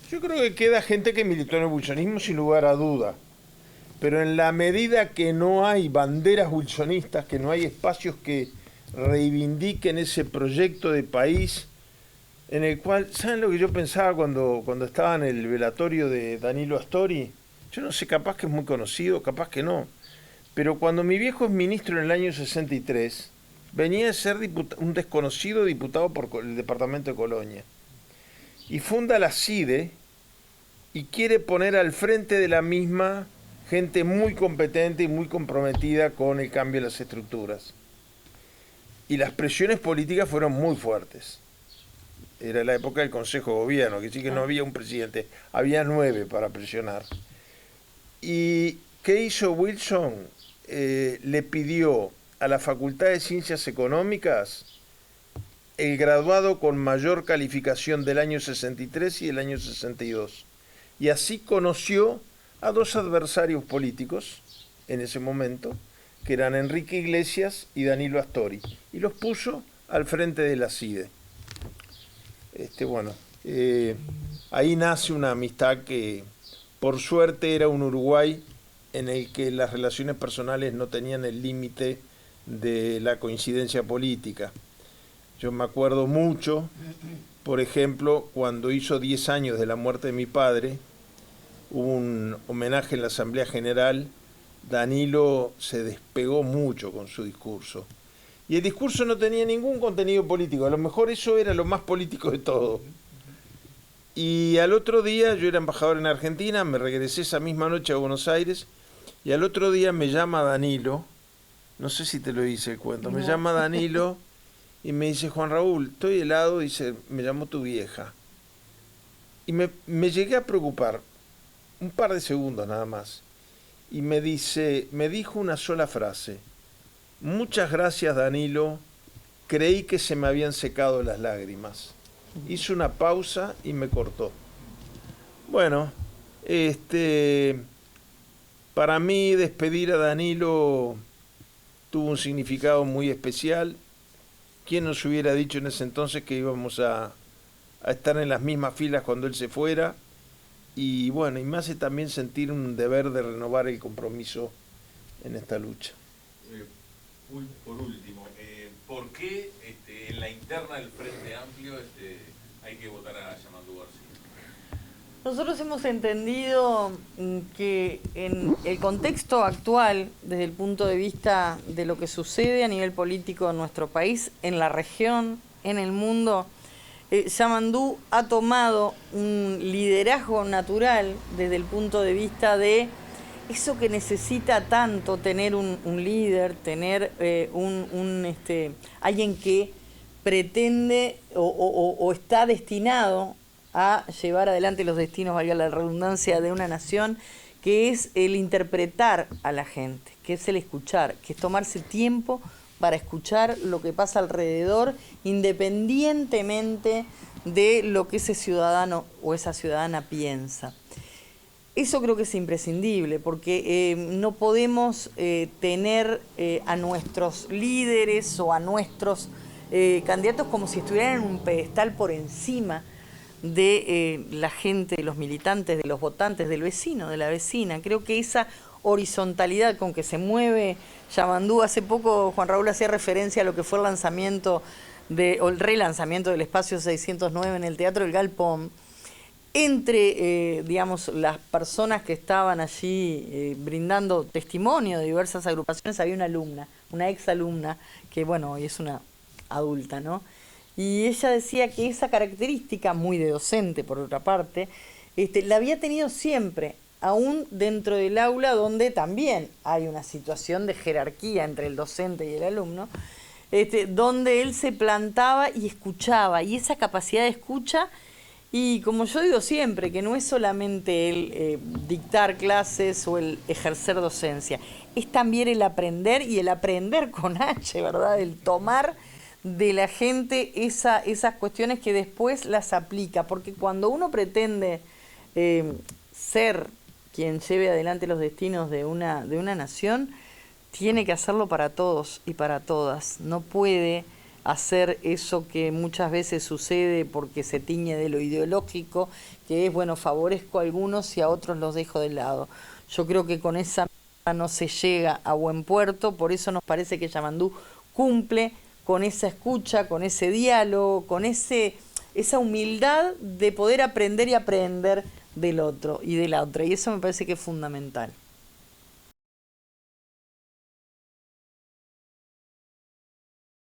Yo creo que queda gente que militó en el wilsonismo sin lugar a duda. Pero en la medida que no hay banderas wilsonistas, que no hay espacios que reivindiquen ese proyecto de país en el cual, ¿saben lo que yo pensaba cuando estaba en el velatorio de Danilo Astori? Yo no sé, capaz que es muy conocido, capaz que no. Pero cuando mi viejo es ministro en el año 63, venía de ser un desconocido diputado por el departamento de Colonia. Y funda la CIDE y quiere poner al frente de la misma gente muy competente y muy comprometida con el cambio de las estructuras. Y las presiones políticas fueron muy fuertes. Era la época del Consejo de Gobierno, que sí que no había un presidente, había 9 para presionar. ¿Y qué hizo Wilson? Le pidió a la Facultad de Ciencias Económicas el graduado con mayor calificación del año 63 y del año 62. Y así conoció a 2 adversarios políticos en ese momento, que eran Enrique Iglesias y Danilo Astori, y los puso al frente de la CIDE. Bueno, ahí nace una amistad que por suerte era un Uruguay en el que las relaciones personales no tenían el límite de la coincidencia política. Yo me acuerdo mucho, por ejemplo, cuando hizo 10 años de la muerte de mi padre, hubo un homenaje en la Asamblea General. Danilo se despegó mucho con su discurso. Y el discurso no tenía ningún contenido político, a lo mejor eso era lo más político de todo. Y al otro día, yo era embajador en Argentina, me regresé esa misma noche a Buenos Aires, y al otro día me llama Danilo, no sé si te lo hice el cuento, me llama Danilo y me dice: Juan Raúl, estoy helado, dice, me llamó tu vieja. Y me llegué a preocupar, un par de segundos nada más, y me dijo una sola frase: muchas gracias, Danilo, creí que se me habían secado las lágrimas. Hizo una pausa y me cortó. Bueno, para mí despedir a Danilo tuvo un significado muy especial. ¿Quién nos hubiera dicho en ese entonces que íbamos a estar en las mismas filas cuando él se fuera? Y bueno, y me hace también sentir un deber de renovar el compromiso en esta lucha. Por último, ¿por qué en la interna del Frente Amplio hay que votar a Yamandu García? Nosotros hemos entendido que en el contexto actual, desde el punto de vista de lo que sucede a nivel político en nuestro país, en la región, en el mundo, Yamandu ha tomado un liderazgo natural desde el punto de vista de eso que necesita tanto tener un líder, tener alguien que pretende o está destinado a llevar adelante los destinos, valga la redundancia, de una nación, que es el interpretar a la gente, que es el escuchar, que es tomarse tiempo para escuchar lo que pasa alrededor, independientemente de lo que ese ciudadano o esa ciudadana piensa. Eso creo que es imprescindible, porque no podemos tener a nuestros líderes o a nuestros candidatos como si estuvieran en un pedestal por encima de la gente, de los militantes, de los votantes, del vecino, de la vecina. Creo que esa horizontalidad con que se mueve Yamandu, hace poco Juan Raúl hacía referencia a lo que fue el lanzamiento o el relanzamiento del Espacio 609 en el Teatro del Galpón. Entre, las personas que estaban allí brindando testimonio de diversas agrupaciones, había una alumna, una exalumna, que bueno, hoy es una adulta, ¿no? Y ella decía que esa característica, muy de docente por otra parte, la había tenido siempre, aún dentro del aula donde también hay una situación de jerarquía entre el docente y el alumno, donde él se plantaba y escuchaba, y esa capacidad de escucha. Y como yo digo siempre, que no es solamente el dictar clases o el ejercer docencia, es también el aprender, y el aprender con H, ¿verdad? El tomar de la gente esas cuestiones que después las aplica, porque cuando uno pretende ser quien lleve adelante los destinos de una nación, tiene que hacerlo para todos y para todas. No puede hacer eso que muchas veces sucede porque se tiñe de lo ideológico, que es, bueno, favorezco a algunos y a otros los dejo de lado. Yo creo que con esa no se llega a buen puerto, por eso nos parece que Yamandú cumple con esa escucha, con ese diálogo, con esa humildad de poder aprender y aprender del otro y de la otra, y eso me parece que es fundamental.